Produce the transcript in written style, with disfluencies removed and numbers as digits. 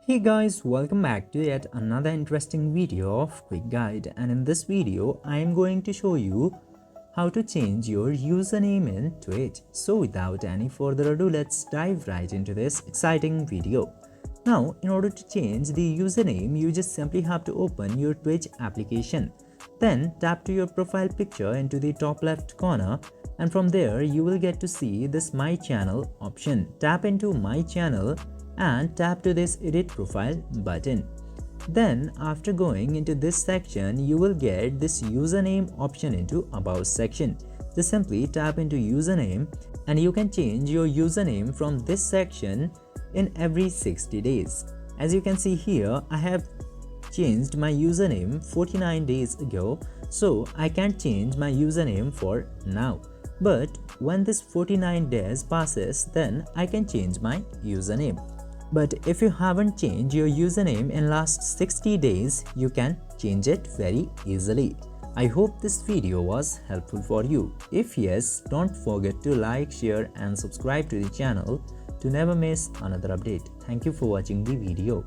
Hey guys, welcome back to yet another interesting video of Quick Guide, and in this video I am going to show you how to change your username in Twitch. So without any further ado, let's dive right into this exciting video. Now, in order to change the username, you just simply have to open your Twitch application. Then tap to your profile picture into the top left corner, and from there you will get to see this My Channel option. Tap into My Channel and tap to this Edit Profile button. Then after going into this section, you will get this username option into About section. Just simply tap into username and you can change your username from this section in every 60 days. As you can see here, I have changed my username 49 days ago, so I can't change my username for now. But when this 49 days passes, then I can change my username. But if you haven't changed your username in last 60 days, you can change it very easily. I hope this video was helpful for you. If yes, don't forget to like, share and subscribe to the channel to never miss another update. Thank you for watching the video.